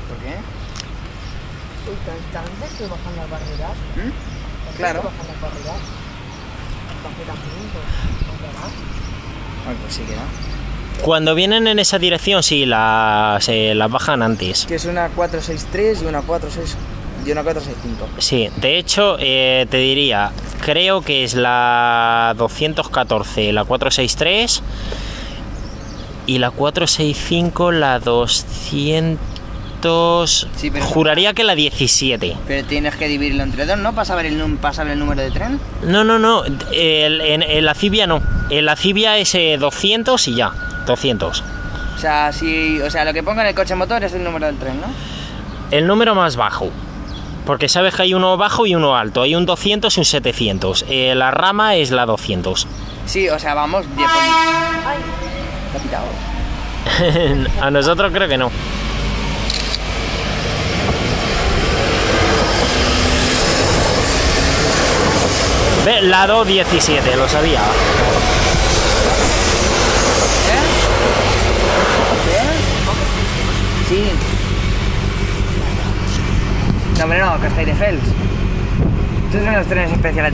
¿Por qué? Uy, ¿antes que bajan las barreras? Claro. Bajan las barreras. Bajan también, pues, Ay, pues sí que no. Cuando vienen en esa dirección, sí, las bajan antes. Que es una 463 y una 46 y una 465. Sí, de hecho, te diría, creo que es la 214, la 463 y la 465, la 200... Sí, pero- juraría que la 17. Pero tienes que dividirlo entre dos, ¿no? Para saber el número de tren. No, en la Cibia no. En la Cibia es 200 y ya, 200. O sea, lo que ponga en el coche motor es el número del tren, ¿no? El número más bajo. Porque sabes que hay uno bajo y uno alto. Hay un 200 y un 700. La rama es la 200. Sí, o sea, vamos. Ay, ¿Te ha pitado? A nosotros creo que no. Ve, la 217, lo sabía. Sí. No, hombre, no, Castelldefels. Estos son los trenes especiales.